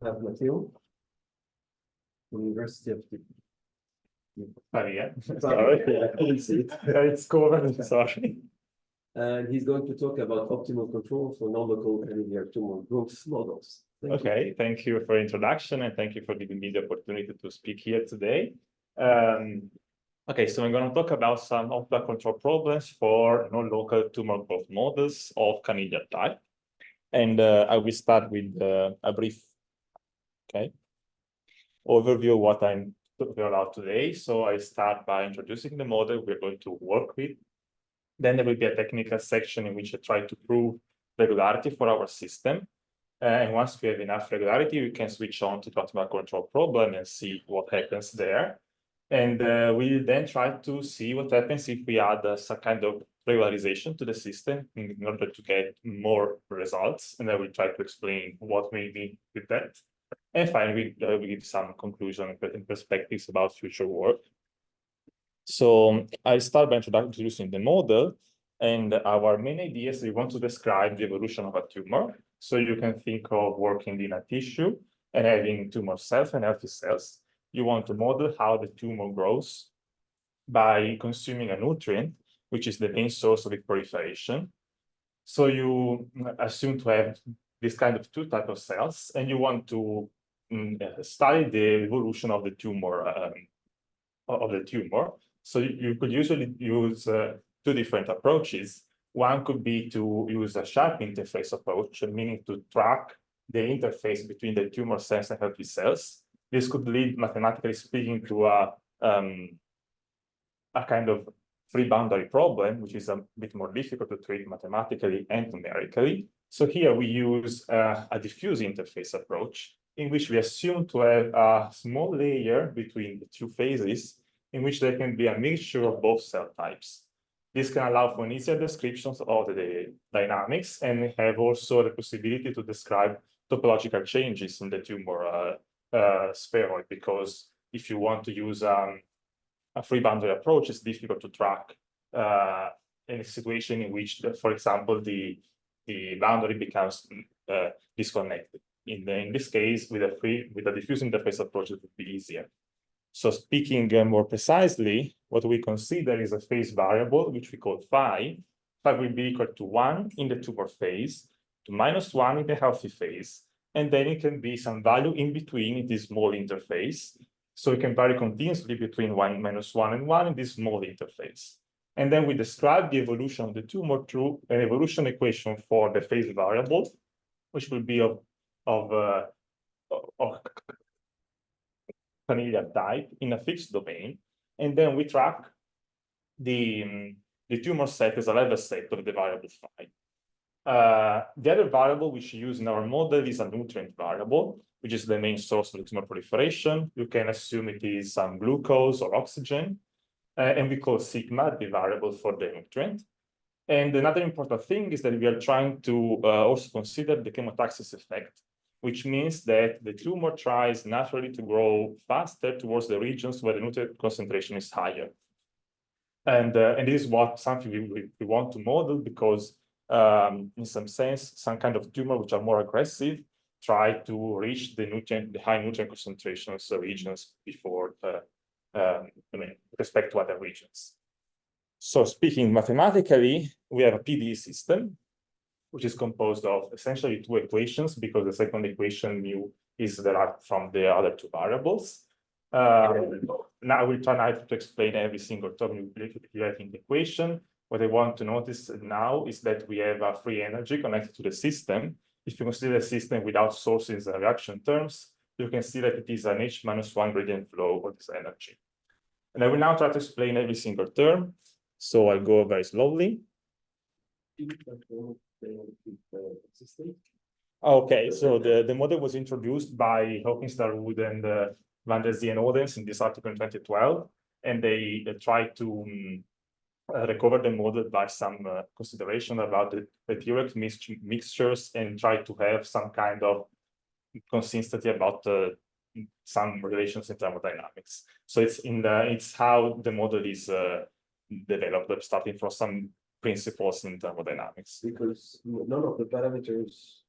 have Matteo, University of Pavia. Pavia. It's covered, sorry. And he's going to talk about optimal control for non-local Cahn-Hilliard tumor growth models. Thank you for the introduction, and thank you for giving me the opportunity to speak here today. Okay, so I'm going to talk about some optimal control problems for non-local tumor growth models of Cahn-Hilliard type. And I will start with a brief overview of what I'm talking about today. So I start by introducing the model we're going to work with. Then there will be a technical section in which I try to prove regularity for our system. And once we have enough regularity, we can switch on to the optimal control problem and see what happens there. And we'll then try to see what happens if we add some kind of regularization to the system in order to get more results. And then we'll try to explain what we mean with that. And finally, we give some conclusion and perspectives about future work. So I start by introducing the model, and our main idea is we want to describe the evolution of a tumor. So you can think of working in a tissue and having tumor cells and healthy cells. You want to model how the tumor grows by consuming a nutrient, which is the main source of its proliferation. So you assume to have this kind of two types of cells, and you want to study the evolution of the tumor. So you could usually use two different approaches. One could be to use a sharp interface approach, meaning to track the interface between the tumor cells and healthy cells. This could lead, mathematically speaking, to a kind of free boundary problem, which is a bit more difficult to treat mathematically and numerically. So here we use a diffuse interface approach, in which we assume to have a small layer between the two phases, in which there can be a mixture of both cell types. This can allow for an easier description of the dynamics, and have also the possibility to describe topological changes in the tumor spheroid, because if you want to use a free boundary approach, it's difficult to track in a situation in which, for example, the boundary becomes disconnected. In this case, with a diffuse interface approach, it would be easier. So speaking more precisely, what we consider is a phase variable, which we call phi. Phi will be equal to 1 in the tumor phase, to -1 in the healthy phase, and then it can be some value in between in this small interface. So it can vary continuously between -1 and 1 in this small interface. And then we describe the evolution of the tumor through an evolution equation for the phase variable, which will be of Cahn-Hilliard type in a fixed domain, and then we track the tumor set as a level set of the variable phi. The other variable which we use in our model is a nutrient variable, which is the main source of the tumor proliferation. You can assume it is some glucose or oxygen, and we call sigma the variable for the nutrient. And another important thing is that we are trying to also consider the chemotaxis effect, which means that the tumor tries naturally to grow faster towards the regions where the nutrient concentration is higher. And this is something we want to model, because in some sense, some kind of tumor which are more aggressive try to reach the high nutrient concentrations regions before, with respect to other regions. So speaking mathematically, we have a PDE system, which is composed of essentially two equations, because the second equation mu is derived from the other two variables. Now we'll try to explain every single term you have in the equation. What I want to notice now is that we have a free energy connected to the system. If you consider a system without sources and reaction terms, you can see that it is an H-1 gradient flow of this energy. And I will now try to explain every single term. So I'll go very slowly. Okay, so the model was introduced by Hawkins, Darwood, and Van der Zee and Odense in this article in 2012, and they tried to recover the model by some consideration about the theoretical mixtures, and try to have some kind of consistency about some relations in thermodynamics. So it's how the model is developed, starting from some principles in thermodynamics. Because none of the parameters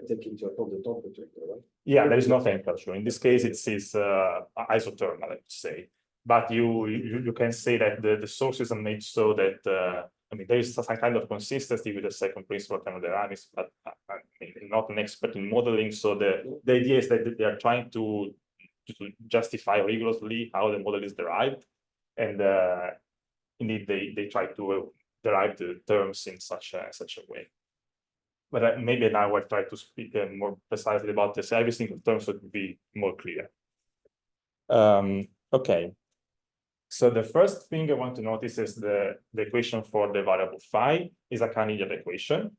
take into account the temperature, right? Yeah, there is no temperature. In this case, it's isothermal, I would say. But you can say that the sources are made so that I mean, there is some kind of consistency with the second principle of thermodynamics, but I'm not an expert in modeling. So the idea is that they are trying to justify rigorously how the model is derived, and indeed they try to derive the terms in such a way. But maybe now I'll try to speak more precisely about this every single term so it will be more clear. Okay. So the first thing I want to notice is the equation for the variable phi is a Cahn-Hilliard equation.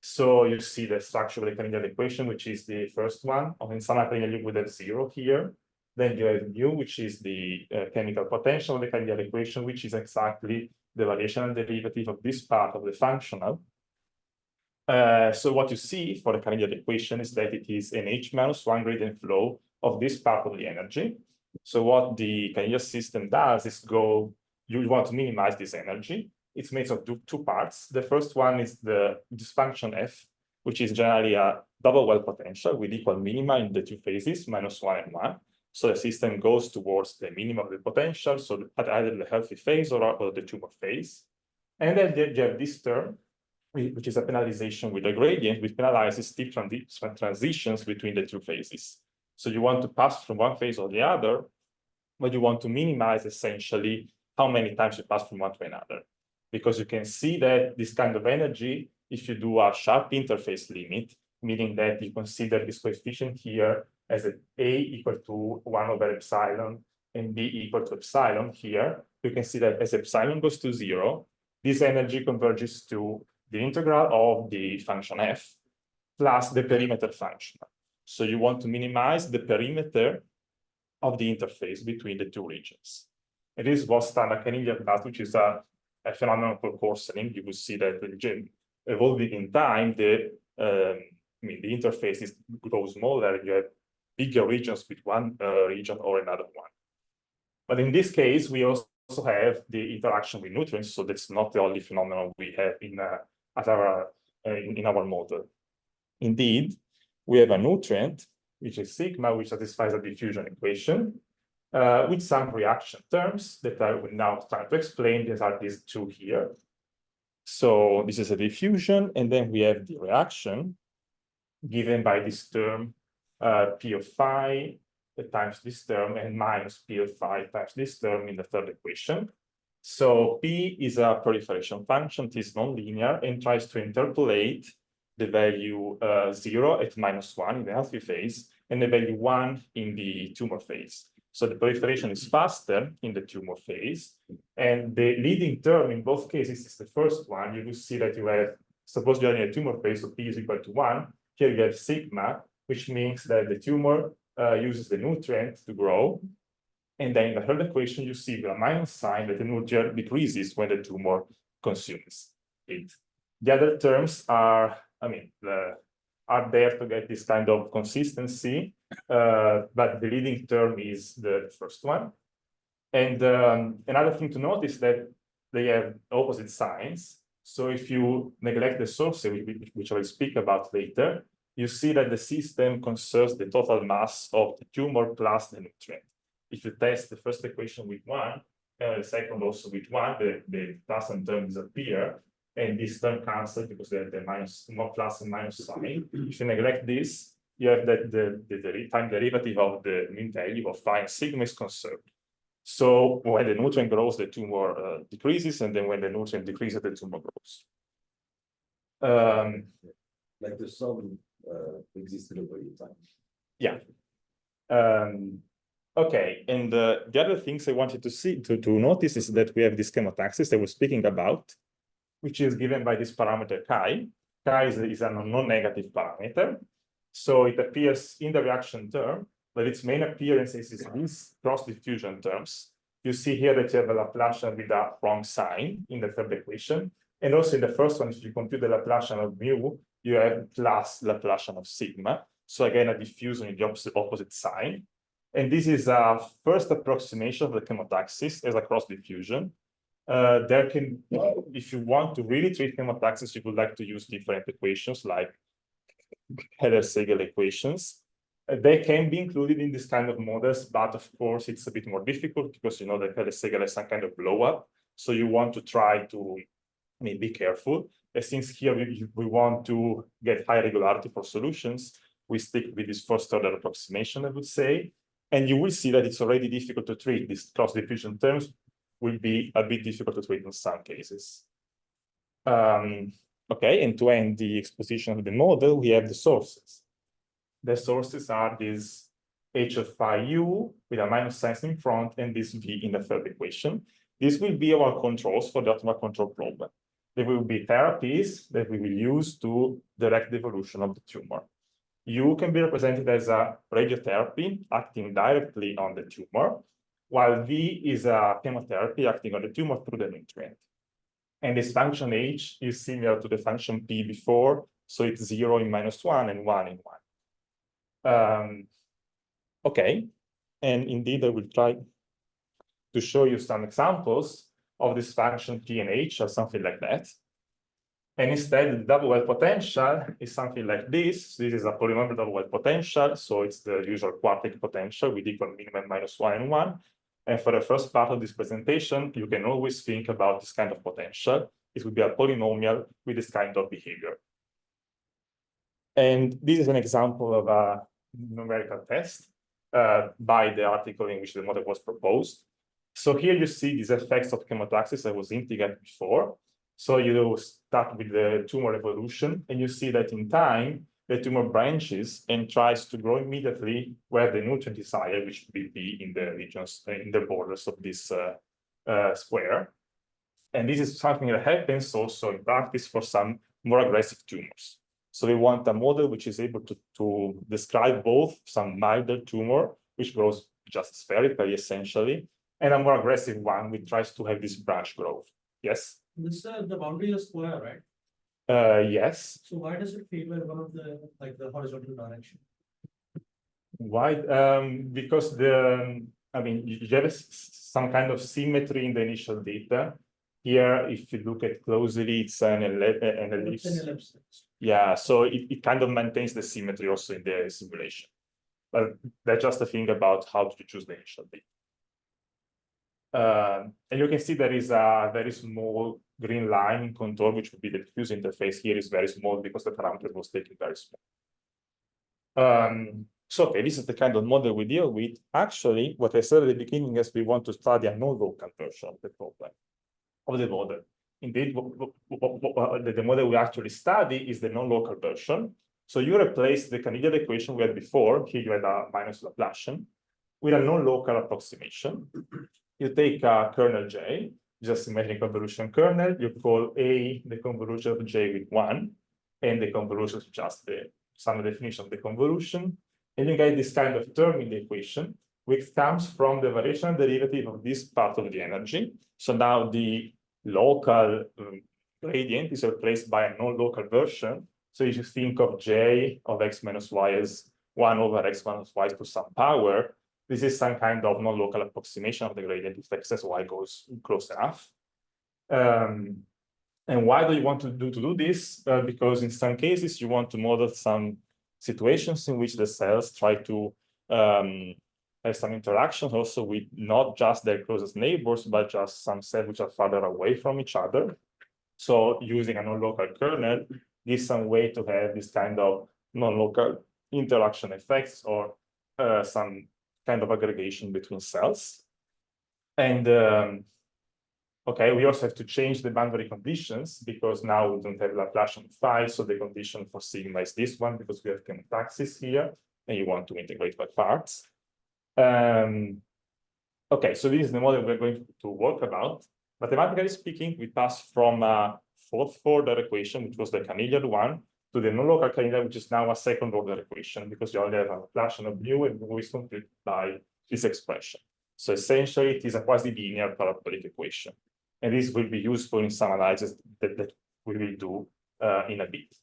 So you see the structure of the Cahn-Hilliard equation, which is the first one. In some Cahn-Hilliard you would have 0 here. Then you have mu, which is the chemical potential of the Cahn-Hilliard equation, which is exactly the variational derivative of this part of the functional. So what you see for the Cahn-Hilliard equation is that it is an H-1 gradient flow of this part of the energy. So what the Cahn-Hilliard system does is you want to minimize this energy. It's made of two parts. The first one is this function f, which is generally a double well potential with equal minima in the two phases, -1 and 1. So the system goes towards the minimum of the potential, so at either the healthy phase or the tumor phase. And then you have this term, which is a penalization with a gradient, which penalizes steep transitions between the two phases. So you want to pass from one phase or the other, but you want to minimize essentially how many times you pass from one to another. Because you can see that this kind of energy, if you do a sharp interface limit, meaning that you consider this coefficient here as A equal to 1 over epsilon and B equal to epsilon here, you can see that as epsilon goes to 0, this energy converges to the integral of the function f plus the perimeter function. So you want to minimize the perimeter of the interface between the two regions. It is what standard Cahn-Hilliard does, which is a phenomenon called coarsening. You will see that evolving in time, the interface grows smaller. You have bigger regions with one region or another one. But in this case, we also have the interaction with nutrients. So that's not the only phenomenon we have in our model. Indeed, we have a nutrient, which is sigma, which satisfies a diffusion equation with some reaction terms that I will now try to explain. These are these two here. So this is a diffusion, and then we have the reaction given by this term P of phi times this term and minus P of phi times this term in the third equation. So P is a proliferation function, it is nonlinear and tries to interpolate the value 0 at -1 in the healthy phase and the value 1 in the tumor phase. So the proliferation is faster in the tumor phase, and the leading term in both cases is the first one. You will see that you have, suppose you're in a tumor phase, so P is equal to 1. Here you have sigma, which means that the tumor uses the nutrient to grow. And then in the third equation, you see with a minus sign that the nutrient decreases when the tumor consumes it. The other terms are, are there to get this kind of consistency, but the leading term is the first one. And another thing to note is that they have opposite signs. So if you neglect the source, which I will speak about later, you see that the system conserves the total mass of the tumor plus the nutrient. If you test the first equation with 1, the second also with 1, the plus and term disappear, and this term cancels because they have the plus and minus sign. If you neglect this, you have that the time derivative of the mean value of phi and sigma is conserved. So when the nutrient grows, the tumor decreases, and then when the nutrient decreases, the tumor grows. Like the sum exists globally in time. Yeah. Okay, and the other things I wanted to notice is that we have this chemotaxis I was speaking about, which is given by this parameter chi. Chi is a non-negative parameter. So it appears in the reaction term, but its main appearance is these cross-diffusion terms. You see here that you have a Laplacian with a wrong sign in the third equation. And also in the first one, if you compute the Laplacian of mu, you have plus Laplacian of sigma. So again, a diffusion in the opposite sign. And this is a first approximation of the chemotaxis as a cross-diffusion. If you want to really treat chemotaxis, you would like to use different equations like Heller-Segel equations. They can be included in this kind of models, but of course it's a bit more difficult because you know that Heller-Segel has some kind of blow up. So you want to try to be careful. And since here we want to get high regularity for solutions, we stick with this first order approximation, I would say. And you will see that it's already difficult to treat. These cross-diffusion terms will be a bit difficult to treat in some cases. Okay, and to end the exposition of the model, we have the sources. The sources are this h of phi u with a minus sign in front and this v in the third equation. This will be our controls for the optimal control problem. There will be therapies that we will use to direct the evolution of the tumor. U can be represented as a radiotherapy acting directly on the tumor, while V is a chemotherapy acting on the tumor through the nutrient. And this function H is similar to the function P before, so it's 0 in -1 and 1 in 1. Okay, and indeed I will try to show you some examples of this function P and H or something like that. And instead, the double well potential is something like this. This is a polynomial double well potential, so it's the usual quartic potential with equal minimum -1 and 1. And for the first part of this presentation, you can always think about this kind of potential. It would be a polynomial with this kind of behavior. And this is an example of a numerical test by the article in which the model was proposed. So here you see these effects of chemotaxis I was hinting at before. So you start with the tumor evolution, and you see that in time, the tumor branches and tries to grow immediately where the nutrient is higher, which will be in the regions, in the borders of this square. And this is something that happens also in practice for some more aggressive tumors. So we want a model which is able to describe both some milder tumor, which grows just spherically, essentially, and a more aggressive one, which tries to have this branch growth. Yes? This the boundary is square, right? Yes. So why does it favor one of the the horizontal direction? Why? Because I mean, you have some kind of symmetry in the initial data. Here, if you look at closely, it's an ellipse. It's an ellipse. Yeah, so it kind of maintains the symmetry also in the simulation. But that's just a thing about how to choose the initial data. And you can see there is a very small green line in contour, which would be the diffuse interface. Here is very small because the parameter was taken very small. So, okay, this is the kind of model we deal with. Actually, what I said at the beginning is we want to study a non-local version of the problem, of the model. Indeed, the model we actually study is the non-local version. So you replace the Cahn-Hilliard equation we had before. Here you had a minus Laplacian with a non-local approximation. You take a kernel J, just symmetric convolution kernel. You call A the convolution of J with 1, and the convolution is just the standard definition of the convolution. And you get this kind of term in the equation, which comes from the variational derivative of this part of the energy. So now the local gradient is replaced by a non-local version. So if you think of J of x minus y as 1 over x minus y to some power, this is some kind of non-local approximation of the gradient if x as y goes close enough. And why do you want to do this? Because in some cases, you want to model some situations in which the cells try to have some interaction also with not just their closest neighbors, but just some cells which are farther away from each other. So using a non-local kernel gives some way to have this kind of non-local interaction effects or some kind of aggregation between cells. And okay, we also have to change the boundary conditions because now we don't have Laplacian phi, so the condition for sigma is this one because we have chemotaxis here, and you want to integrate by parts. Okay, so this is the model we're going to work about. Mathematically speaking, we pass from a fourth order equation, which was the Cahn-Hilliard one, to the non-local Cahn-Hilliard, which is now a second order equation because you only have a Laplacian of mu and mu is complete by this expression. So essentially, it is a quasi-linear parabolic equation. And this will be useful in some analysis that we will do in a bit.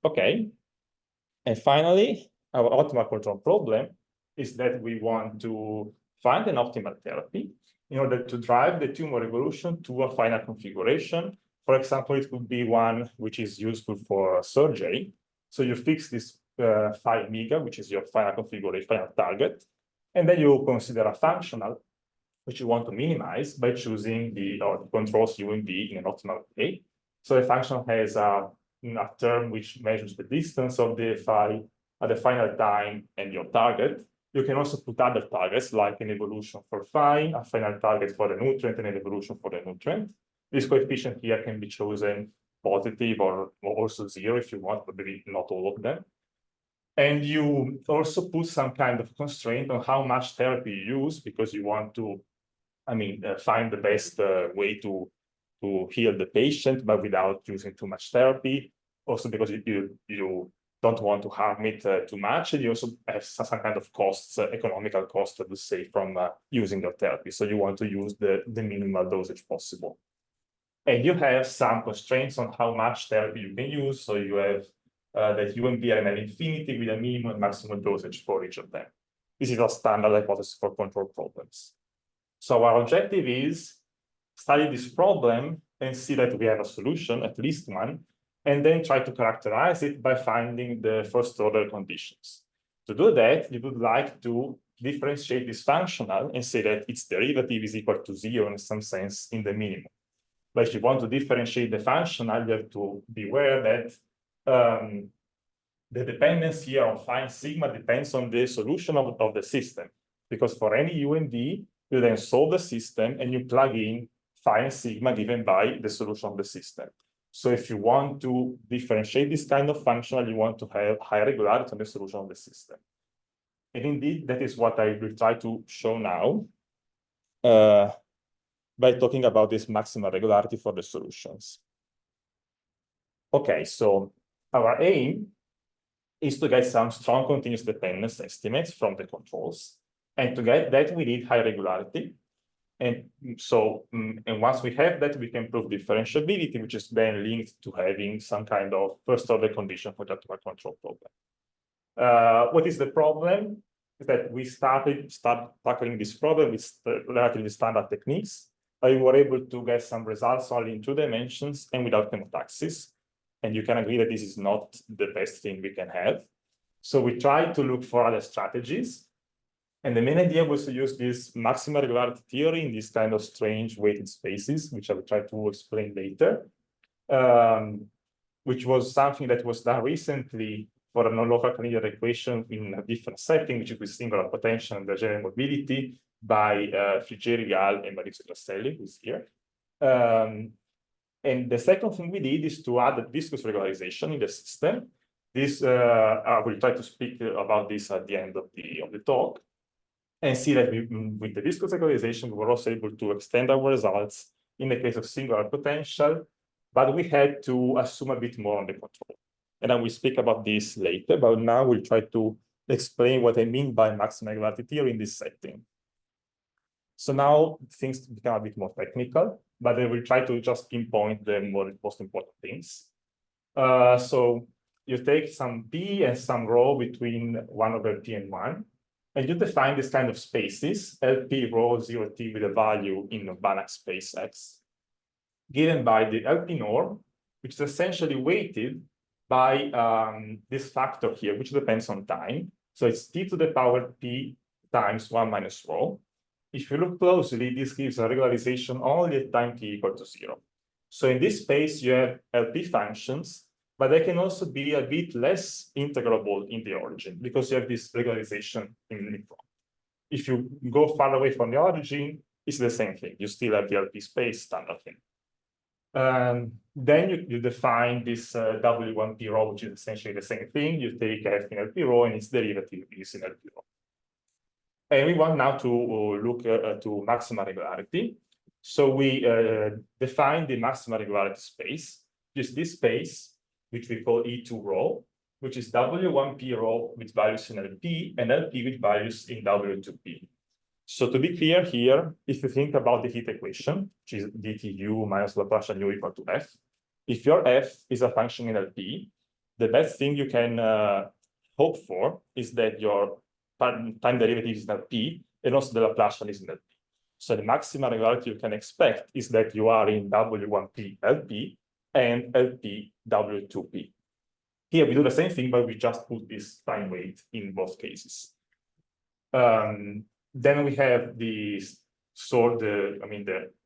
Okay. And finally, our optimal control problem is that we want to find an optimal therapy in order to drive the tumor evolution to a final configuration For example, it could be one which is useful for surgery. So you fix this 5 mega, which is your final configuration, final target, and then you consider a functional which you want to minimize by choosing the controls UMB in an optimal way. So the function has a term which measures the distance of the phi at the final time and your target. You can also put other targets like an evolution for phi, a final target for the nutrient, and an evolution for the nutrient. This coefficient here can be chosen positive or also 0 if you want, but maybe not all of them. And you also put some kind of constraint on how much therapy you use, because you want to, find the best way to heal the patient, but without using too much therapy. Also because you don't want to harm it too much, and you also have some kind of costs, economical costs, I would say, from using your therapy. So you want to use the minimal dosage possible. And you have some constraints on how much therapy you can use. So you have that UMB and an infinity with a minimum and maximum dosage for each of them. This is a standard hypothesis for control problems. So our objective is study this problem and see that we have a solution, at least one, and then try to characterize it by finding the first order conditions. To do that, you would like to differentiate this functional and say that its derivative is equal to 0 in some sense in the minimum. But if you want to differentiate the functional, you have to be aware that the dependence here on phi and sigma depends on the solution of the system. Because for any UMD, you then solve the system and you plug in phi and sigma given by the solution of the system. So if you want to differentiate this kind of functional, you want to have high regularity on the solution of the system. And indeed, that is what I will try to show now by talking about this maximal regularity for the solutions. Okay, so our aim is to get some strong continuous dependence estimates from the controls. And to get that, we need high regularity. And so, and once we have that, we can prove differentiability, which is then linked to having some kind of first order condition for that control problem. What is the problem? Is that we start tackling this problem with relatively standard techniques. We were able to get some results only in 2 dimensions and without chemotaxis. And you can agree that this is not the best thing we can have. So we tried to look for other strategies. And the main idea was to use this maximal regularity theory in these kind of strange weighted spaces, which I will try to explain later, which was something that was done recently for a non-local Cahn-Hilliard equation in a different setting, which is with singular potential and the general mobility by Frigeri Gall and Maurizio Grasselli, who's here. And the second thing we did is to add a viscous regularization in the system. This I will try to speak about this at the end of the talk, and see that with the viscous regularization, we were also able to extend our results in the case of singular potential, but we had to assume a bit more on the control. And I will speak about this later, but now we'll try to explain what I mean by maximal regularity theory in this setting. So now things become a bit more technical, but I will try to just pinpoint the most important things. So you take some p and some rho between 1 over p and 1, and you define this kind of spaces, LP rho 0t with a value in the Banach space X, given by the LP norm, which is essentially weighted by this factor here, which depends on time. So it's t to the power p times 1 minus rho. If you look closely, this gives a regularization only at time t equal to 0. So in this space, you have LP functions, but they can also be a bit less integrable in the origin because you have this regularization in front. If you go far away from the origin, it's the same thing. You still have the LP space standard thing. Then you define this W1P rho, which is essentially the same thing. You take F in LP rho and its derivative is in LP rho. And we want now to look to maximal regularity. So we define the maximal regularity space, just this space, which we call E2 rho, which is W1P rho with values in LP and LP with values in W2P. So to be clear here, if you think about the heat equation, which is dTu minus Laplacian u equal to F, if your F is a function in LP, the best thing you can hope for is that your time derivative is in LP, and also the Laplacian is in LP. So the maximal regularity you can expect is that you are in W1P LP, and LP W2P. Here we do the same thing, but we just put this time weight in both cases. Then we have the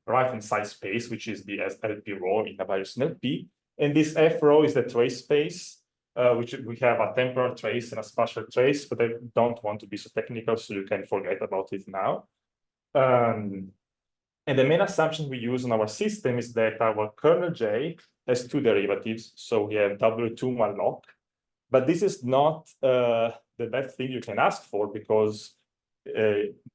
right-hand side space, which is the LP row in a variation LP. And this F row is the trace space, which we have a temporal trace and a spatial trace, but I don't want to be so technical, so you can forget about it now. And the main assumption we use in our system is that our kernel J has two derivatives. So we have W2 malloc, but this is not the best thing you can ask for, because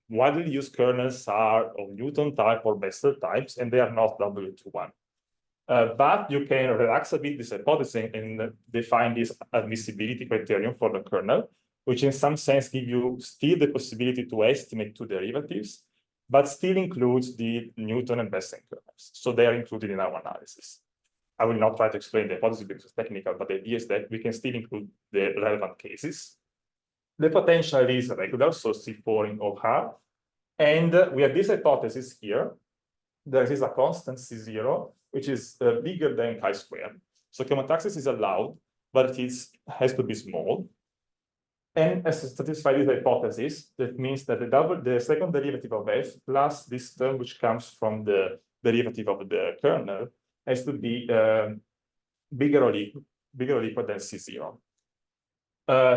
widely used kernels are of Newton type or Bessel types, and they are not W2-1. But you can relax a bit this hypothesis and define this admissibility criterion for the kernel, which in some sense give you still the possibility to estimate two derivatives, but still includes the Newton and Bessel kernels. So they are included in our analysis. I will not try to explain the hypothesis because it's technical, but the idea is that we can still include the relevant cases. The potential is regular, so C4 in OR. And we have this hypothesis here. There is a constant C0, which is bigger than chi-squared. So chemotaxis is allowed, but it has to be small. And as to satisfy this hypothesis, that means that the second derivative of F plus this term, which comes from the derivative of the kernel, has to be bigger or equal than C0.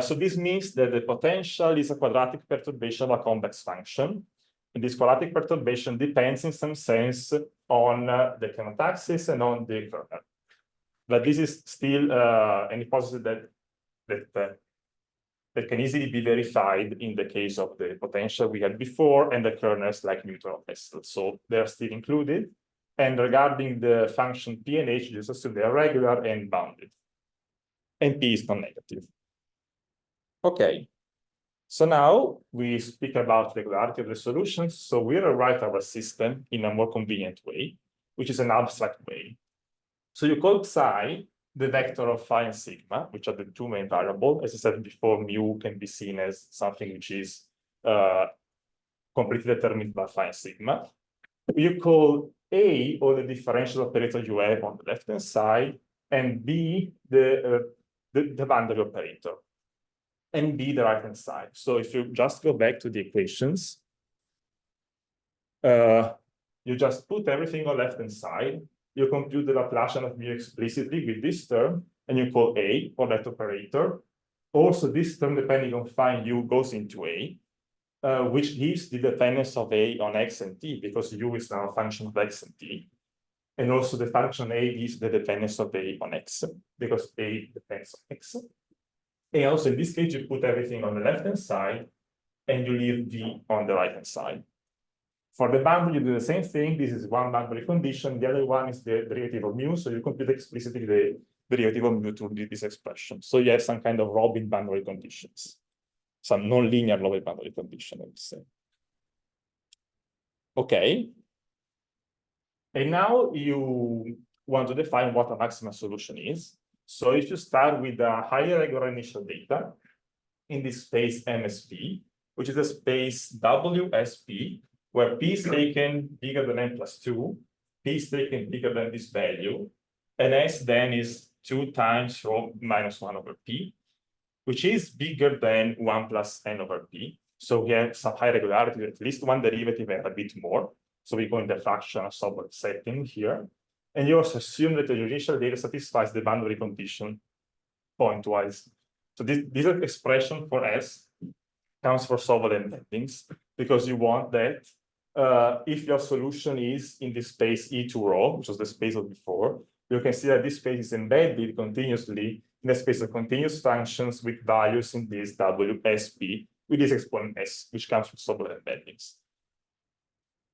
So this means that the potential is a quadratic perturbation of a convex function. And this quadratic perturbation depends in some sense on the chemotaxis and on the kernel. But this is still an hypothesis that can easily be verified in the case of the potential we had before and the kernels like Newton or Bessel. So they're still included. And regarding the function P and H, just assume they are regular and bounded. And P is non-negative. Okay. So now we speak about regularity of the solutions. So we rewrite our system in a more convenient way, which is an abstract way. So you call psi the vector of phi and sigma, which are the two main variables. As I said before, mu can be seen as something which is completely determined by phi and sigma. You call A or the differential operator you have on the left-hand side, and B the boundary operator, and B the right-hand side. So if you just go back to the equations, you just put everything on the left-hand side, you compute the Laplacian of mu explicitly with this term, and you call A for that operator. Also, this term, depending on phi and u, goes into A, which gives the dependence of A on x and t, because u is now a function of x and t. And also the function A gives the dependence of A on x, because A depends on x. And also in this case, you put everything on the left-hand side, and you leave D on the right-hand side. For the boundary, you do the same thing. This is one boundary condition. The other one is the derivative of mu, so you compute explicitly the derivative of mu to this expression. So you have some kind of Robin boundary conditions. Some non-linear Robin boundary condition, I would say. Okay. And now you want to define what a maximum solution is. So if you start with a highly regular initial data in this space MSP, which is a space WSP, where P is taken bigger than n plus 2, P is taken bigger than this value, and S then is 2 times rho minus 1 over P, which is bigger than 1 plus n over P. So we have some high regularity, at least one derivative and a bit more. So we go in the fraction subword setting here. And you also assume that the initial data satisfies the boundary condition pointwise. So this expression for S counts for Sobolev embeddings, because you want that if your solution is in the space E2 rho, which was the space of before, you can see that this space is embedded continuously in a space of continuous functions with values in this WSP with this exponent S, which comes from Sobolev embeddings.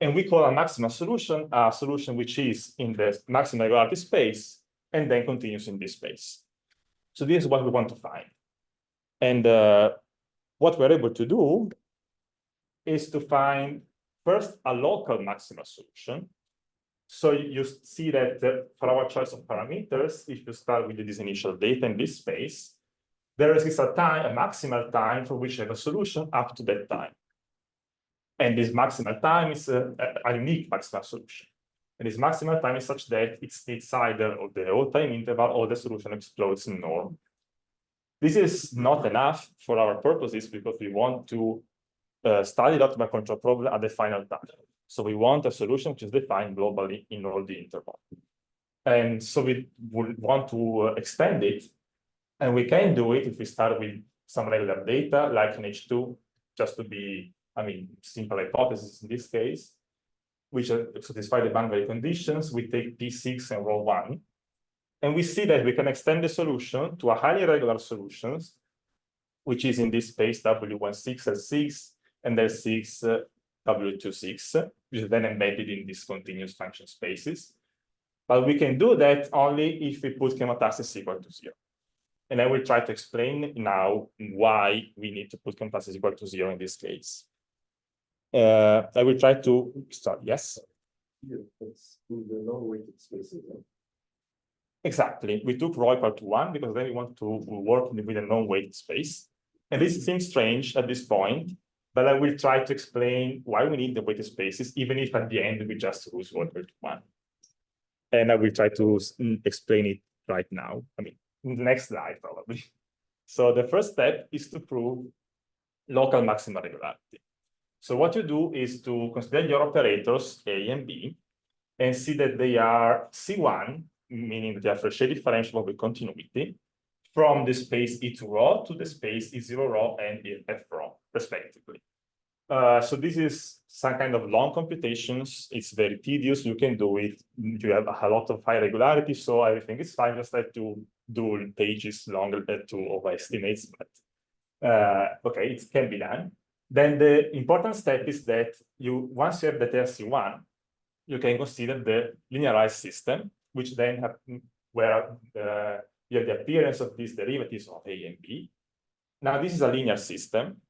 And we call a maximum solution a solution which is in the maximum regularity space and then continues in this space. So this is what we want to find. And what we're able to do is to find first a local maximum solution. So you see that for our choice of parameters, if you start with this initial data in this space, there is a maximal time for which you have a solution up to that time. And this maximal time is a unique maximal solution. And this maximal time is such that it's either of the whole time interval or the solution explodes in norm. This is not enough for our purposes because we want to study the optimal control problem at the final time. So we want a solution which is defined globally in all the interval. And so we would want to extend it. And we can do it if we start with some regular data, like in H2, just to be, simple hypothesis in this case, which satisfy the boundary conditions. We take P6 and rho 1. And we see that we can extend the solution to a highly regular solutions, which is in this space W16 L6 and L6 W26, which is then embedded in these continuous function spaces. But we can do that only if we put chemotaxis equal to 0. And I will try to explain now why we need to put chemotaxis equal to 0 in this case. I will try to start. Yes? Yeah, it's in the non-weighted spaces. Exactly. We took rho equal to 1 because then we want to work with a non-weighted space. And this seems strange at this point, but I will try to explain why we need the weighted spaces, even if at the end we just use rho equal to 1. And I will try to explain it right now. Next slide, probably. So the first step is to prove local maximal regularity. So what you do is to consider your operators A and B and see that they are C1, meaning that they are Frechet differentiable with continuity, from the space E2 rho to the space E0 rho and F rho, respectively. So this is some kind of long computations. It's very tedious. You can do it. You have a lot of high regularity, so I think it's fine. Just have to do pages longer to overestimates, but okay, it can be done. Then the important step is that once you have the TRC1, you can consider the linearized system, which then where you have the appearance of these derivatives of A and B. Now this is a linear system.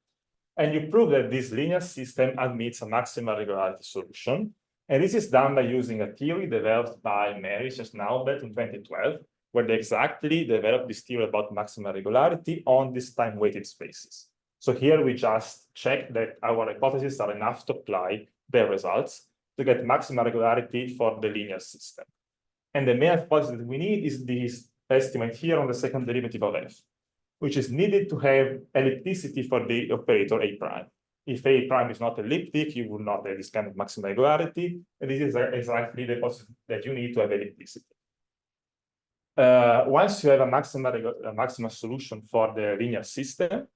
And you prove that this linear system admits a maximal regularity solution. And this is done by using a theory developed by Maris and Snaubert in 2012, where they exactly developed this theory about maximal regularity on these time-weighted spaces. So here we just check that our hypotheses are enough to apply their results to get maximal regularity for the linear system. And the main hypothesis that we need is this estimate here on the second derivative of f, which is needed to have ellipticity for the operator A prime. If A prime is not elliptic, you will not have this kind of maximal regularity. And this is exactly the hypothesis that you need to have ellipticity. Once you have a maximal solution for the linear system,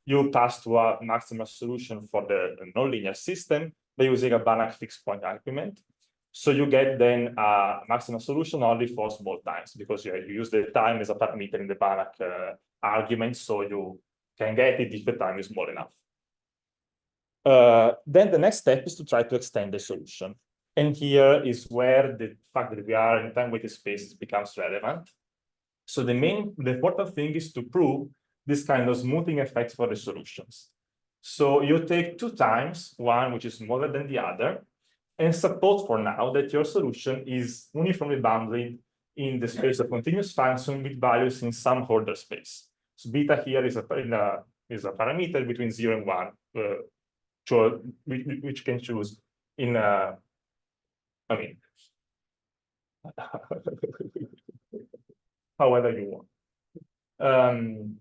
you pass to a maximal solution for the nonlinear system by using a Banach fixed point argument. So you get then a maximal solution only for small times, because you use the time as a parameter in the Banach argument, so you can get it if the time is small enough. Then the next step is to try to extend the solution. And here is where the fact that we are in time-weighted spaces becomes relevant. So the important thing is to prove this kind of smoothing effect for the solutions. So you take two times, one which is smaller than the other, and suppose for now that your solution is uniformly bounded in the space of continuous function with values in some order space. So beta here is a parameter between 0 and 1, which can choose in however you want.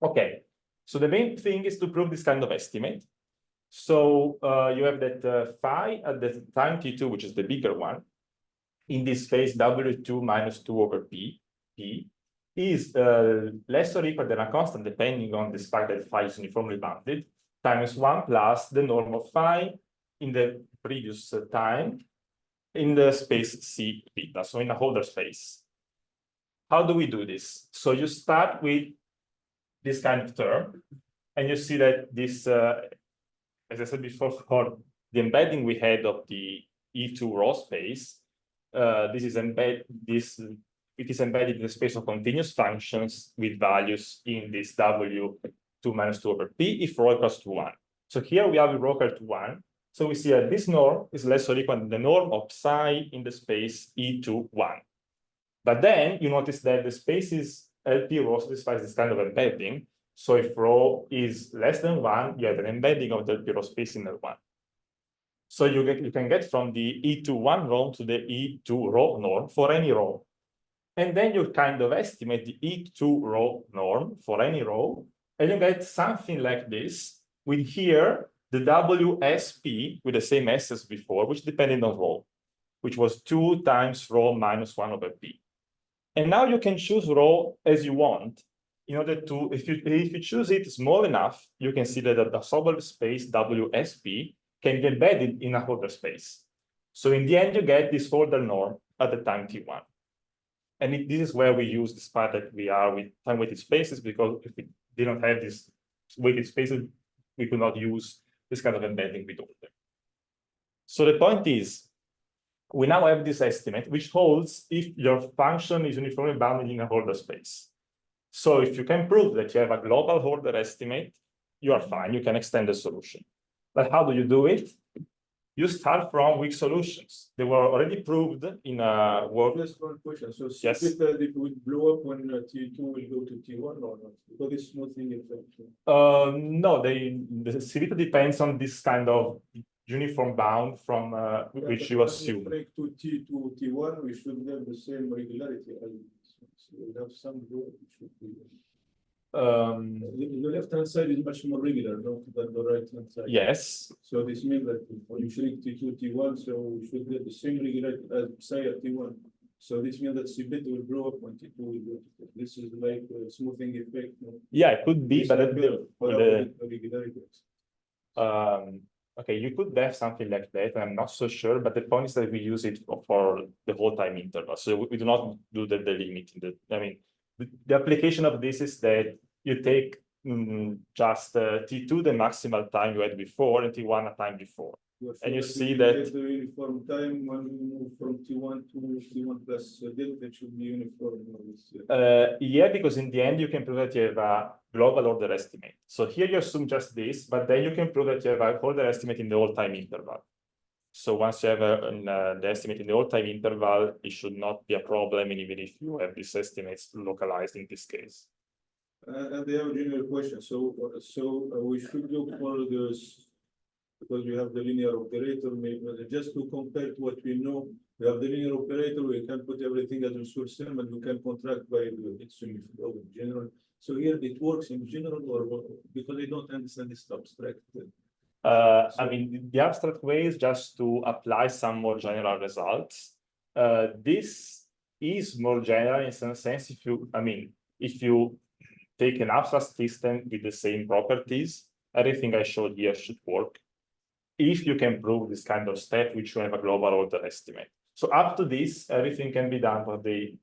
Okay, so the main thing is to prove this kind of estimate. So you have that phi at the time t2, which is the bigger one, in this space W2 minus 2 over P is less or equal than a constant, depending on this fact that phi is uniformly bounded, times 1 plus the norm of phi in the previous time in the space C beta, so in a holder space. How do we do this? So you start with this kind of term, and you see that this, as I said before, for the embedding we had of the E2 raw space, it is embedded in the space of continuous functions with values in this W2 minus 2 over P if rho equals to 1. So here we have rho equal to 1. So we see that this norm is less or equal to the norm of psi in the space E2, 1. But then you notice that the spaces LP rho satisfies this kind of embedding. So if rho is less than 1, you have an embedding of the LP rho space in L1. So you can get from the E21 norm to the E2 row norm for any row. And then you kind of estimate the E2 row norm for any row, and you get something like this, with here the WSP with the same S as before, which depended on row, which was 2 times rho minus 1 over P. And now you can choose rho as you want in order to, if you choose it small enough, you can see that the solvable space WSP can be embedded in a Holder space. So in the end, you get this Holder norm at the time T1. And this is where we use this part that we are with time-weighted spaces, because if we didn't have this weighted spaces, we could not use this kind of embedding with order. So the point is, we now have this estimate, which holds if your function is uniformly bounded in a Holder space. So if you can prove that you have a global Holder estimate, you are fine, you can extend the solution. But how do you do it? You start from weak solutions. They were already proved in a work. Just one question. So Yes. it will blow up when T2 will go to T1 or not? Because it's smoothing effect. No, the CVT depends on this kind of uniform bound from which you assume. Break to T to T1, we should have the same regularity. So we have some growth. It should be. The left-hand side is much more regular, no, than the right-hand side. Yes. So this means that when you shrink T2, T1, so we should get the same regularity as psi at T1. So this means that CBIT will blow up when T2 will go to T1. This is like a smoothing effect. No? Yeah, it could be, but okay, you could have something like that. I'm not so sure, but the point is that we use it for the whole time interval. So we do not do the limit in the. I mean, the application of this is that you take just T2 the maximal time you had before and T1 a time before. And you see that the uniform time when we move from T1 to T1 plus delta should be uniform. Yeah, because in the end you can prove that you have a global order estimate. So here you assume just this, but then you can prove that you have a order estimate in the whole time interval. So once you have the estimate in the whole time interval, it should not be a problem, even if you have these estimates localized in this case. And they have a general question. So we should look for this, because we have the linear operator, maybe just to compare to what we know. We have the linear operator, we can put everything as a source term, and we can contract by the extreme flow in general. So here it works in general, or because I don't understand this abstract. I mean, the abstract way is just to apply some more general results. This is more general in some sense. If you take an abstract system with the same properties, everything I showed here should work. If you can prove this kind of step, which you have a global order estimate. So up to this, everything can be done for the,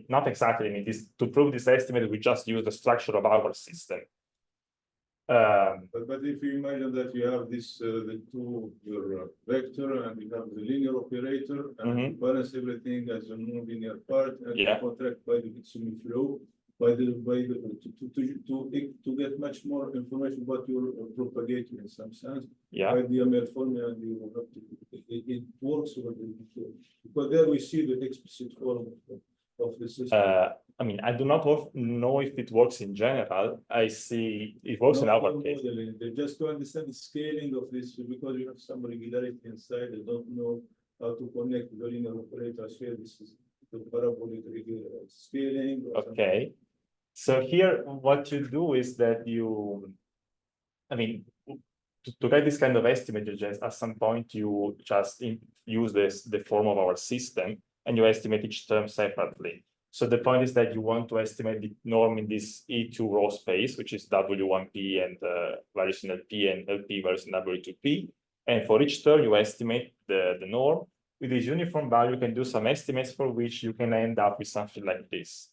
not exactly, this to prove this estimate, we just use the structure of our system. But if you imagine that you have this, the two, your vector, and you have the linear operator, and you balance everything as a non-linear part, and you contract by the extreme flow, to get much more information about your propagator in some sense. By the ML formula, and you have to, it works with the, because there we see the explicit form of the system. I do not know if it works in general. I see it works in our case. Just to understand the scaling of this, because you have some regularity inside, I don't know how to connect the linear operators here. This is the parabolic scaling. Okay. So here, what you do is that you, to get this kind of estimate, you just at some point you just use the form of our system, and you estimate each term separately. So the point is that you want to estimate the norm in this E2 row space, which is W1P and values in LP, and LP values in W2P. And for each term, you estimate the norm. With this uniform value, you can do some estimates for which you can end up with something like this.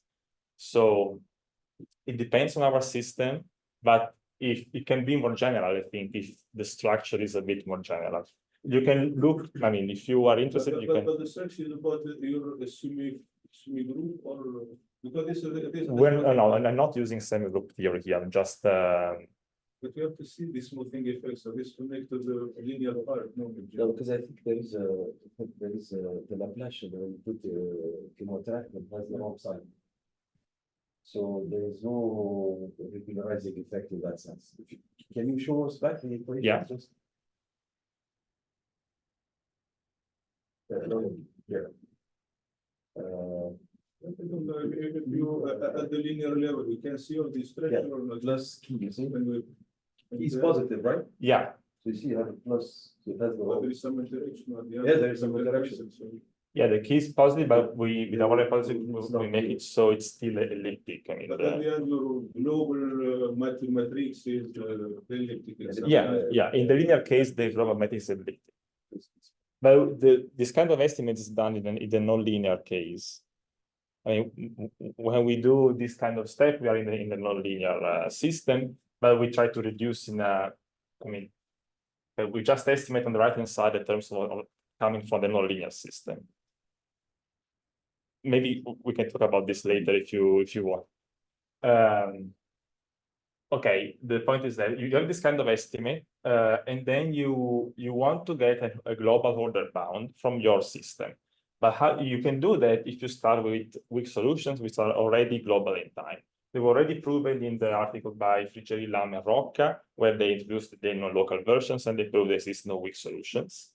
So it depends on our system, but if it can be more general, I think, if the structure is a bit more general. You can look, if you are interested, you can. But the structure is about your semi-group, or because this is no, I'm not using semi-group theory here. I'm just. But you have to see the smoothing effect. So this connects to the linear part. No, because I think there is the Laplace when you put the chemotherapy that has the wrong side. So there is no regularizing effect in that sense. Can you show us back the equation? Yeah. Yeah. If you, at the linear level, we can see all this structure or not? Plus key, you see? When we. Key is positive, right? Yeah, So you see you have a plus, so that's the But there whole. is some interaction at the end. Yeah, there is some interaction. So yeah, the key is positive, but we with our positive we make it so it's still elliptic. I mean, But at the end, your global matrix is elliptic. in some yeah, sense. yeah. In the linear case, the global matrix is elliptic. But this kind of estimate is done in the non-linear case. I mean, when we do this kind of step, we are in the non-linear system, but we try to reduce in a, I mean, we just estimate on the right-hand side the terms of coming from the non-linear system. Maybe we can talk about this later if you want. Okay, the point is that you have this kind of estimate, and then you want to get a global order bound from your system. But how you can do that if you start with weak solutions which are already global in time. They've already proven in the article by Friggeri, Lam, and Rocca, where they introduced the non-local versions and they proved there is no weak solutions.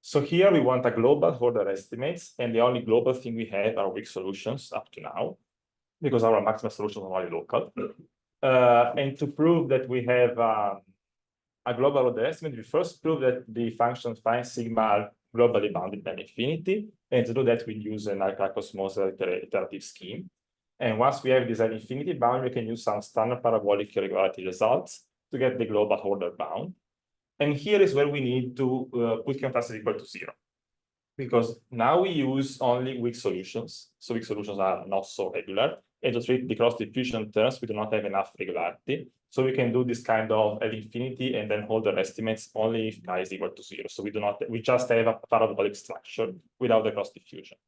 So here we want a global order estimates, and the only global thing we have are weak solutions up to now, because our maximum solutions are only local. And to prove that we have a global order estimate, we first prove that the functions phi and sigma are globally bounded by infinity. And to do that, we use an Archimedes iterative scheme. And once we have this infinity bound, we can use some standard parabolic irregularity results to get the global order bound. And here is where we need to put contrast equal to 0. Because now we use only weak solutions. So weak solutions are not so regular. And to treat the cross diffusion terms, we do not have enough regularity. So we can do this kind of at infinity and then hold the estimates only if chi is equal to 0. So we just have a parabolic structure without the cross diffusion.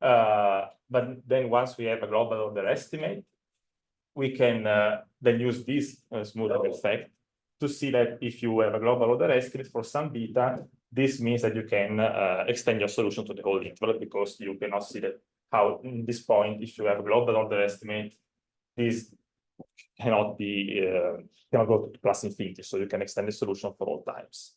But then once we have a global order estimate, we can then use this smoothing effect to see that if you have a global order estimate for some beta, this means that you can extend your solution to the whole interval, because you cannot see that how in this point, if you have a global order estimate, this cannot be cannot go to plus infinity. So you can extend the solution for all times.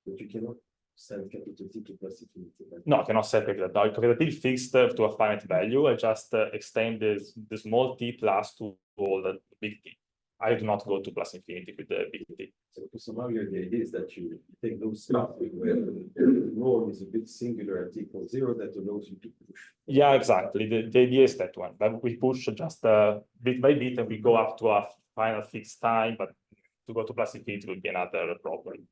But you cannot send capital T to plus infinity. Right? No, I cannot set capital. Now, capital T fixed to a finite value. I just extend the small t plus to all the big T. I do not go to plus infinity with the big T. So somehow the idea is that you take those stuff where the norm is a bit singular at equal 0 that allows you to push. Yeah, exactly. The idea is that one, but we push just bit by bit, and we go up to a final fixed time, but to go to plus infinity would be another problem.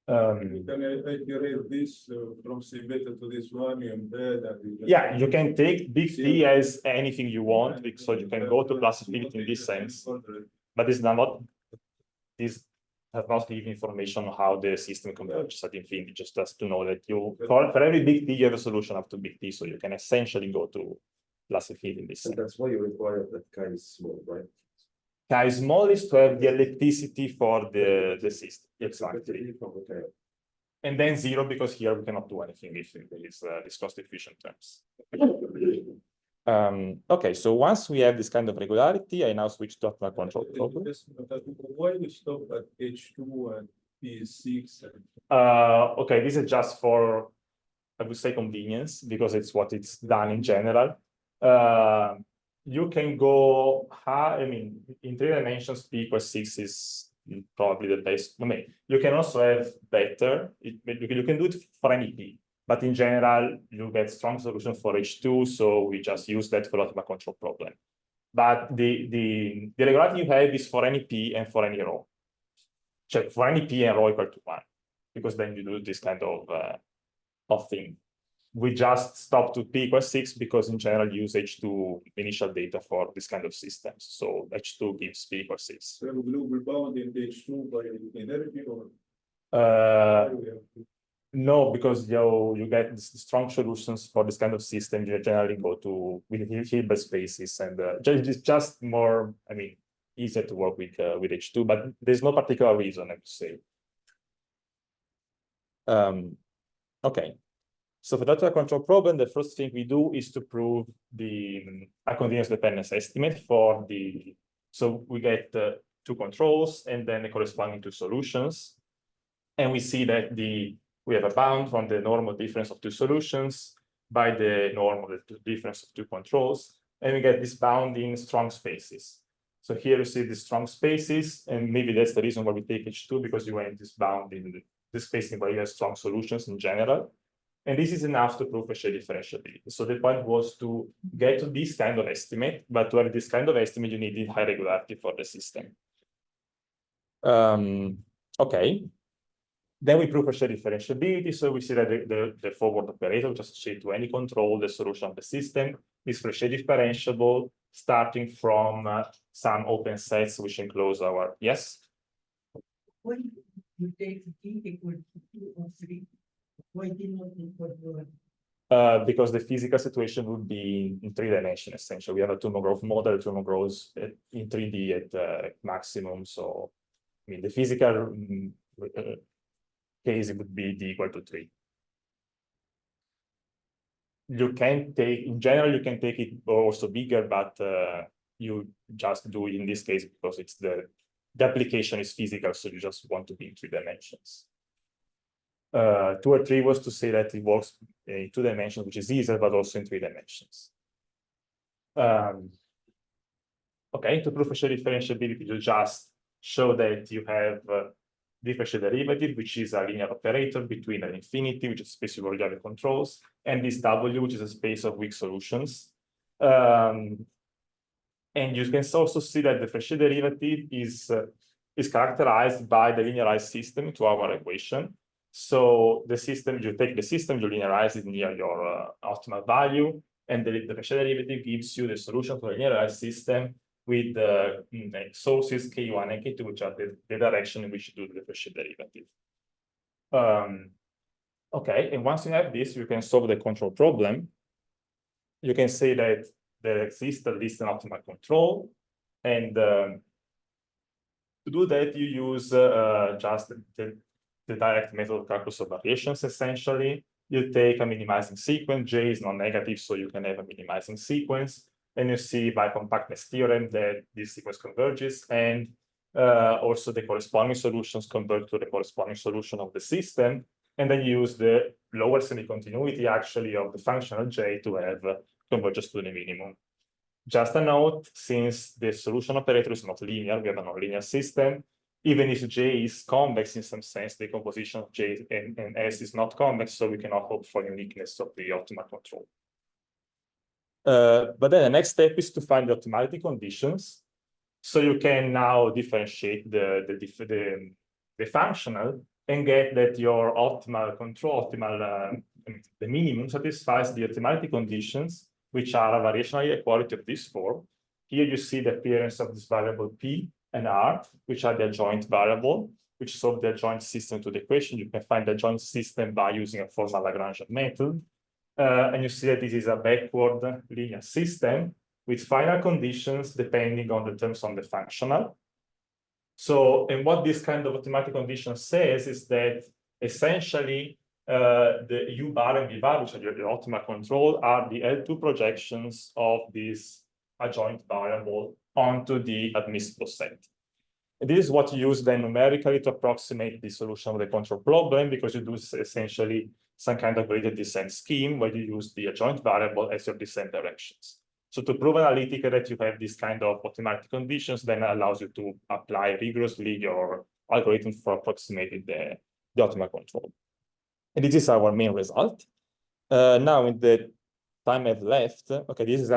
Can I iterate this from C beta to this one and then? Yeah, you can take big T as anything you want, so you can go to plus infinity in this sense, but this has not give information on how the system converges at infinity, just to know that for every big T you have a solution up to big T, so you can essentially go to plus infinity in this So sense. that's why you require that chi is small, right? Chi small is to have the ellipticity for the system. Exactly. Okay. And then 0, because here we cannot do anything if there is this cost efficient terms. Okay, so once we have this kind of regularity, I now switch to optimal control problem. Why we stop at H2 and P6? Okay, this is just for, I would say, convenience, because it's what it's done in general. You can go high, I mean, in 3 dimensions, P equals 6 is probably the best. I mean, you can also have better, you can do it for any P, but in general, you get strong solution for H2, so we just use that for optimal control problem. But the regularity you have is for any P and for any rho. Check for any P and rho equal to 1, because then you do this kind of thing. We just stop to P equals 6 because in general you use H2 initial data for this kind of systems. So H2 gives P equals 6. So have a global bound in H2 by energy or? No, because you get strong solutions for this kind of system. You generally go to with Hilbert spaces, and it's just more, I mean, easier to work with H2, but there's no particular reason, I would say. Okay. So for data control problem, the first thing we do is to prove a continuous dependence estimate for so we get 2 controls and then the corresponding 2 solutions. And we see that the We have a bound from the normal difference of two solutions by the norm of the difference of two controls, and we get this bound in strong spaces. So here you see the strong spaces, and maybe that's the reason why we take H2, because you want this bound in the spacing where you have strong solutions in general. And this is enough to prove Frechet differentiability. So the point was to get to this kind of estimate, but to have this kind of estimate, you need high regularity for the system. Okay. Then we prove Frechet differentiability. So we see that the forward operator, which is associated to any control, the solution of the system, is Frechet differentiable, starting from some open sets which enclose our, yes? When you take t equal to 2 or 3, why did not equal to 1? Because the physical situation would be in 3 dimensions, essentially. We have a tumor growth model, tumor grows in 3D at maximum. So, I mean, the physical case, it would be d equal to 3. You can take, in general, you can take it also bigger, but you just do it in this case because it's the application is physical, so you just want to be in 3 dimensions. 2 or 3 was to say that it works in 2 dimensions, which is easier, but also in 3 dimensions. Okay, to prove Frechet differentiability, you just show that you have differential derivative, which is a linear operator between an infinity, which is a space where you have the controls, and this W, which is a space of weak solutions. And you can also see that the Frechet derivative is characterized by the linearized system to our equation. So the system, you take the system, you linearize it near your optimal value, and the Frechet derivative gives you the solution for the linearized system with the sources K1 and K2, which are the direction in which you do the Frechet derivative. Okay, and once you have this, you can solve the control problem. You can say that there exists at least an optimal control, and to do that, you use just the direct method of calculus of variations, essentially. You take a minimizing sequence, J is non-negative, so you can have a minimizing sequence, and you see by compactness theorem that this sequence converges, and also the corresponding solutions converge to the corresponding solution of the system, and then you use the lower semi-continuity actually of the functional J to have converges to the minimum. Just a note, since the solution operator is not linear, we have a nonlinear system, even if J is convex in some sense, the composition of J and S is not convex, so we cannot hope for uniqueness of the optimal control. But then the next step is to find the optimality conditions. So you can now differentiate the functional and get that your optimal control, the minimum satisfies the optimality conditions, which are a variational equality of this form. Here you see the appearance of this variable P and R, which are the adjoint variable, which solve the adjoint system to the equation. You can find the adjoint system by using a formal Lagrangian method. And you see that this is a backward linear system with final conditions depending on the terms on the functional. So, and what this kind of optimality condition says is that essentially the U bar and V bar, which are the optimal control, are the L2 projections of this adjoint variable onto the admissible set. And this is what you use then numerically to approximate the solution of the control problem, because you do essentially some kind of graded descent scheme where you use the adjoint variable as your descent directions. So to prove analytically that you have this kind of optimality conditions, then allows you to apply rigorously your algorithm for approximating the optimal control. And this is our main result. Now, in the time I have left, okay, this is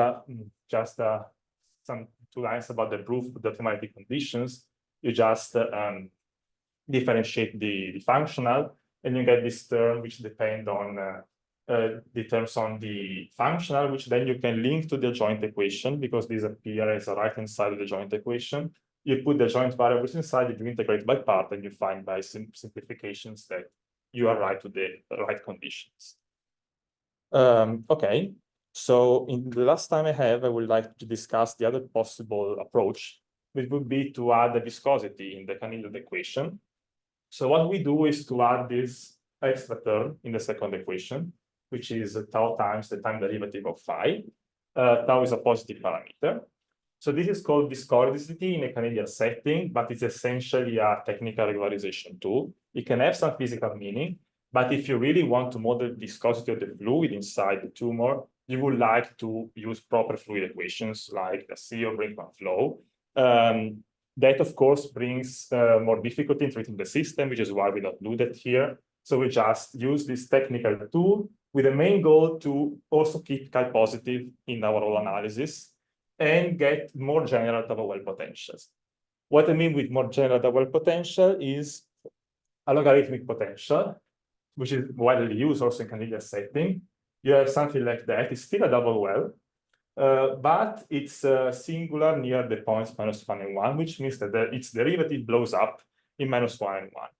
just some 2 lines about the proof of the optimality conditions. You just differentiate the functional, and you get this term which depend on the terms on the functional, which then you can link to the joint equation, because these appear as a right-hand side of the joint equation. You put the joint variables inside, you integrate by part, and you find by simplifications that you arrive to the right conditions. Okay, so in the last time I have, I would like to discuss the other possible approach, which would be to add the viscosity in the Cahn-Hilliard equation. So what we do is to add this extra term in the second equation, which is tau times the time derivative of phi. Tau is a positive parameter. So this is called viscosity in a Cahn-Hilliard setting, but it's essentially a technical regularization tool. It can have some physical meaning, But if you really want to model viscosity of the fluid inside the tumor, you would like to use proper fluid equations like the C or Brinkman flow. That, of course, brings more difficulty in treating the system, which is why we don't do that here. So we just use this technical tool with the main goal to also keep chi positive in our whole analysis and get more general double-well potentials. What I mean with more general double-well potential is a logarithmic potential, which is widely used also in Cahn-Hilliard setting. You have something like that. It's still a double well, but it's singular near the points -1 and 1, which means that its derivative blows up in -1 and 1.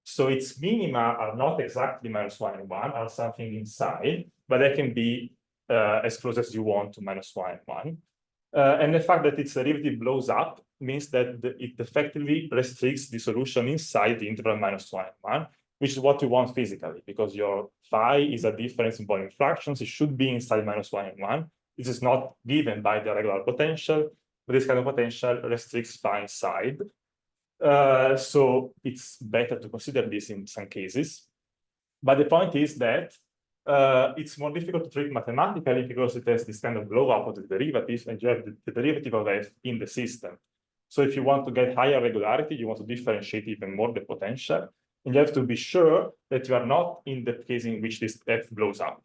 So its minima are not exactly -1 and 1, are something inside, but they can be as close as you want to -1 and 1. And the fact that its derivative blows up means that it effectively restricts the solution inside the interval -1 and 1, which is what you want physically, because your phi is a difference in volume fractions. It should be inside -1 and 1. This is not given by the regular potential, but this kind of potential restricts phi inside. So it's better to consider this in some cases. But the point is that it's more difficult to treat mathematically because it has this kind of blow up of the derivatives, and you have the derivative of f in the system. So if you want to get higher regularity, you want to differentiate even more the potential, and you have to be sure that you are not in the case in which this f blows up.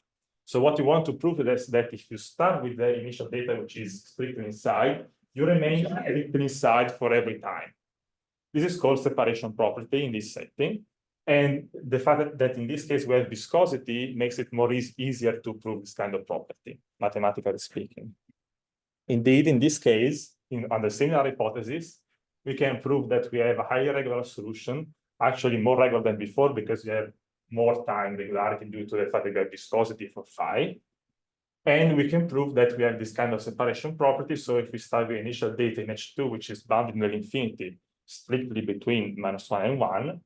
So what you want to prove is that if you start with the initial data, which is strictly inside, you remain strictly inside for every time. This is called separation property in this setting. And the fact that in this case we have viscosity makes it more easier to prove this kind of property, mathematically speaking. Indeed, in this case, under similar hypothesis, we can prove that we have a higher regular solution, actually more regular than before, because we have more time regularity due to the fact that we have viscosity for phi. And we can prove that we have this kind of separation property. So if we start with initial data in H2, which is bounded near infinity, strictly between -1 and 1,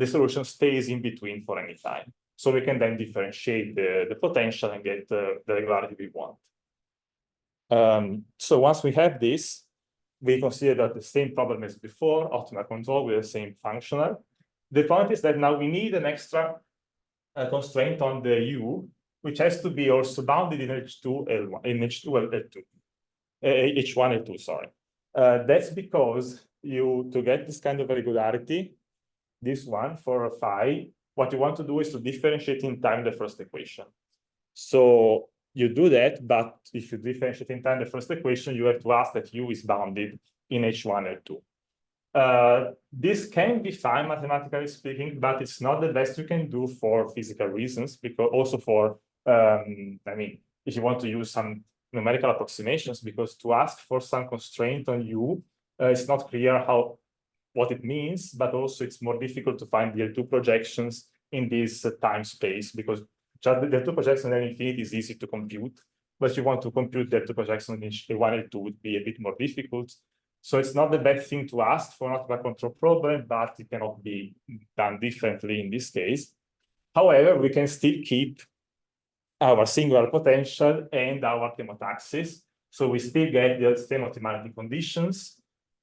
the solution stays in between for any time. So we can then differentiate the potential and get the regularity we want. So once we have this, we consider that the same problem as before, optimal control with the same functional. The point is that now we need an extra constraint on the U, which has to be also bounded in H2L1, in H2L2, H1L2, sorry. That's because to get this kind of regularity, this one for phi, what you want to do is to differentiate in time the first equation. So you do that, but if you differentiate in time the first equation, you have to ask that U is bounded in H1L2. This can be fine mathematically speaking, but it's not the best you can do for physical reasons, because also for, I mean, if you want to use some numerical approximations, because to ask for some constraint on U, it's not clear what it means, but also it's more difficult to find the L2 projections in this time space, because just the L2 projection in infinity is easy to compute, but if you want to compute the L2 projection in H1, L2 would be a bit more difficult. So it's not the best thing to ask for an optimal control problem, but it cannot be done differently in this case. However, we can still keep our singular potential and our chemotaxis. So we still get the same optimality conditions.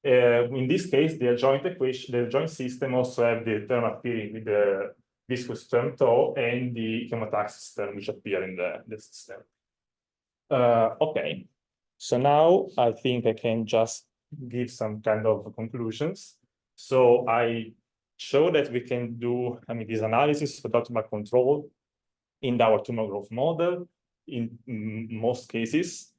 In this case, the adjoint equation, the adjoint system also have the term appearing with the viscous term tau and the chemotaxis term which appear in the system. Okay, so now I think I can just give some kind of conclusions. So I show that we can do, this analysis for optimal control in our tumor growth model in most cases.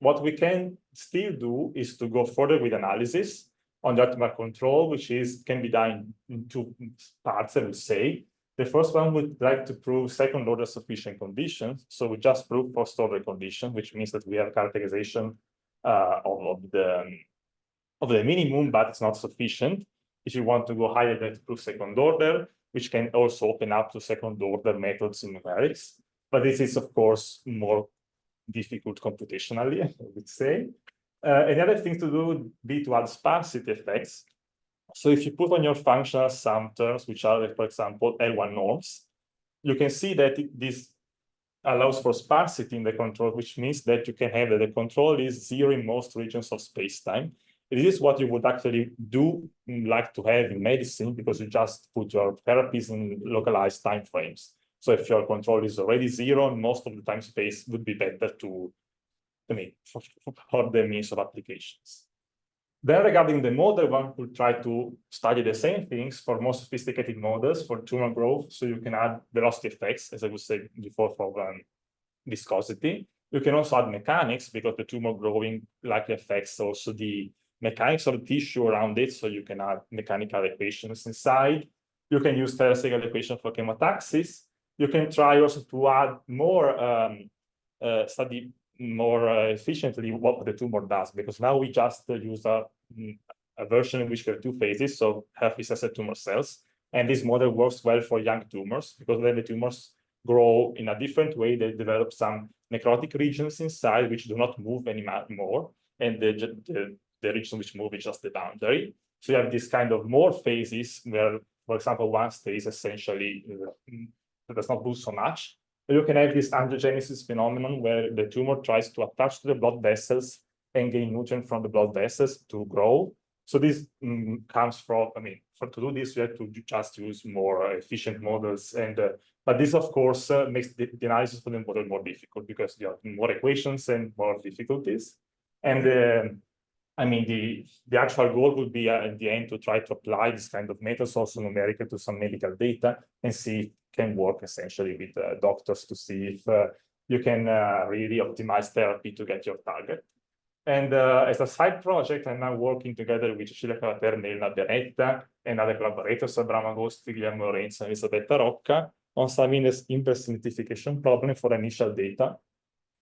What we can still do is to go further with analysis on the optimal control, which can be done in two parts, I would say. The first one would like to prove second order sufficient conditions. So we just prove first order condition, which means that we have characterization of the minimum, but it's not sufficient. If you want to go higher, you have to prove second order, which can also open up to second order methods in numerics. But this is, of course, more difficult computationally, I would say. Another thing to do would be to add sparsity effects. So if you put on your functional some terms, which are, for example, L1 norms, you can see that this allows for sparsity in the control, which means that you can have that the control is zero in most regions of space-time. This is what you would actually do like to have in medicine, because you just put your therapies in localized time frames. So if your control is already 0, most of the time space would be better to, I mean, for the means of applications. Then regarding the model, one could try to study the same things for more sophisticated models for tumor growth. So you can add velocity effects, as I was saying before, for viscosity. You can also add mechanics, because the tumor growing likely affects also the mechanics of the tissue around it. So you can add mechanical equations inside. You can use statistical equation for chemotaxis. You can try also to add more, study more efficiently what the tumor does, because now we just use a version in which we have 2 phases, so healthy cells and tumor cells. And this model works well for young tumors, because then the tumors grow in a different way. They develop some necrotic regions inside which do not move anymore, and the region which move is just the boundary. So you have this kind of more phases where, for example, one stays essentially does not move so much. You can have this angiogenesis phenomenon where the tumor tries to attach to the blood vessels and gain nutrient from the blood vessels to grow. So this comes from, I mean, to do this, you have to just use more efficient models. And but this, of course, makes the analysis for the model more difficult, because you have more equations and more difficulties. And I mean, the actual goal would be at the end to try to apply this kind of methods also numerically to some medical data, and see if it can work essentially with doctors, to see if you can really optimize therapy to get your target. And as a side project, I'm now working together with Cecilia Calaterna, Elena Beretta, and other collaborators, Abramo Agosti, Guillermo Lorenzo, and Elisabetta Rocca, on some inverse identification problem for initial data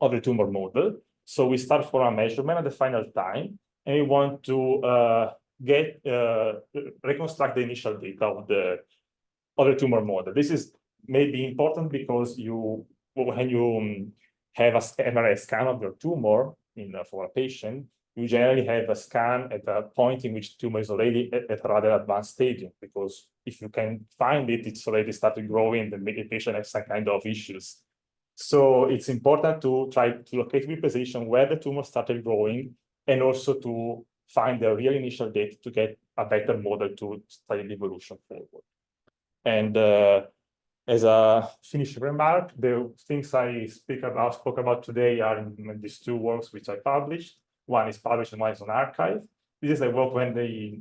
of the tumor model. So we start from a measurement at the final time, and we want to reconstruct the initial data of the tumor model. This is maybe important because when you have a MRI scan of your tumor for a patient, you generally have a scan at a point in which the tumor is already at a rather advanced stadium, because if you can find it, it's already started growing, the patient has some kind of issues. So it's important to try to locate the position where the tumor started growing, and also to find the real initial data to get a better model to study the evolution forward. And as a finishing remark, the things I spoke about today are in these 2 works which I published. One is published and one is on archive. This is the work when they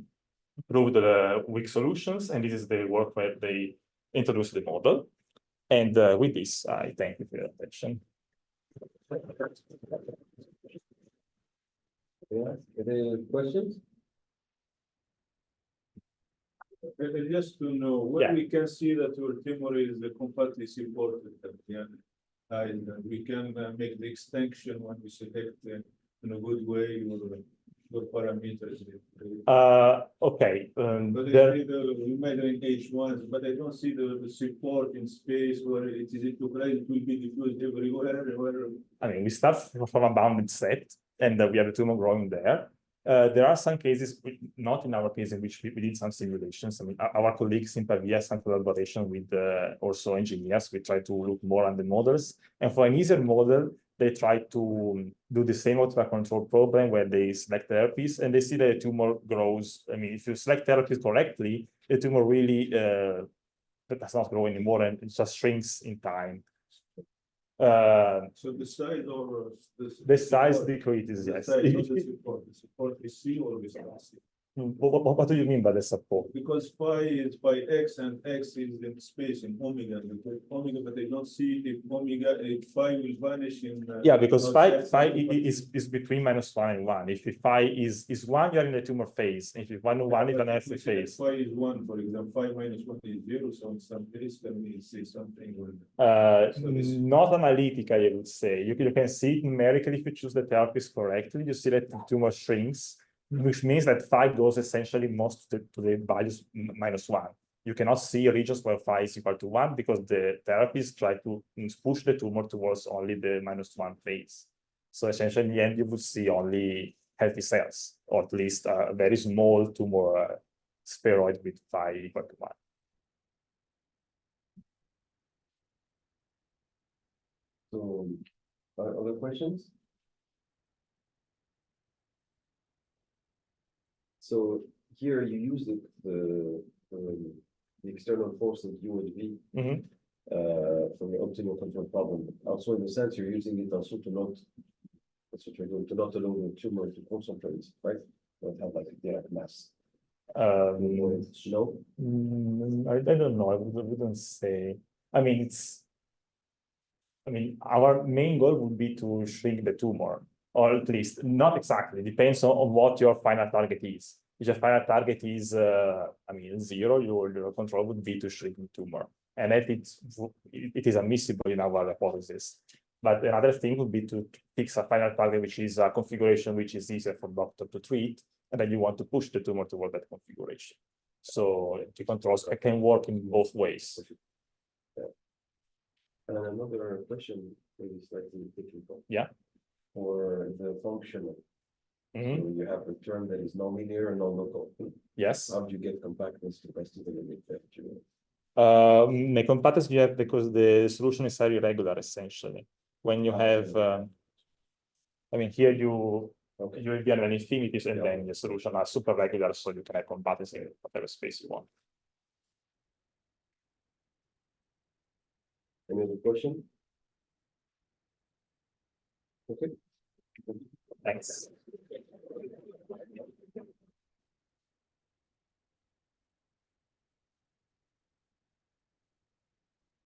proved the weak solutions, and this is the work where they introduced the model. And with this, I thank you for your attention. Yeah, any questions? Just to know, when Yeah. we can see that your tumor is completely supported at the end, we can make the extension when we select in a good way your parameters. Okay. But we measure in H1s, but I don't see the support in space where it will be diffused everywhere. I mean, we start from a bounded set, and we have the tumor growing there. There are some cases, not in our case, in which we did some simulations. I mean, our colleagues in Pavia, some collaboration with also engineers, we try to look more on the models. And for an easier model, they try to do the same with a control problem where they select therapies, and they see that the tumor grows. I mean, if you select therapies correctly, the tumor really does not grow anymore, and it just shrinks in time. So the size or the size decreases, yes. The support is C or viscosity. What do you mean by the support? Because phi is by X, and X is in space in omega. But I don't see if phi will vanish in. Yeah, because phi is between -1 and 1. If phi is 1, you're in the tumor phase. If 1 is an healthy phase. Phi is 1, for example, phi -1 is 0. So in some case, can we say something? Not analytically, I would say. You can see it numerically if you choose the therapies correctly. You see that the tumor shrinks, which means that phi goes essentially most to the values -1. You cannot see regions where phi is equal to 1, because the therapies try to push the tumor towards only the -1 phase. So essentially, in the end, you would see only healthy cells, or at least a very small tumor spheroid with phi equal to 1. So, other questions? So here you use the external force of U and V Mhm. for the optimal control problem. Also, in a sense, you're using it also to not, that's what you're doing, to not allow the tumor to concentrate, right? Not have like a direct mass. No? I don't know. I wouldn't say. I mean, our main goal would be to shrink the tumor, or at least not exactly. Depends on what your final target is. If your final target is, 0, your control would be to shrink the tumor, and that it is admissible in our hypothesis. But another thing would be to fix a final target, which is a configuration which is easier for doctor to treat, and then you want to push the tumor toward that configuration. So the controls can work in both ways. And another question, maybe slightly technical. Yeah. For the functional. Mhm. So you have a term that is non-linear and non-local. Yes. How do you get compactness to best of the limit that you? The compactness you have because the solution is very regular essentially. When you have, here you will be an infinities, and then the solution are super regular, so you can have compactness in whatever space you want. Any other question? Okay. Thanks.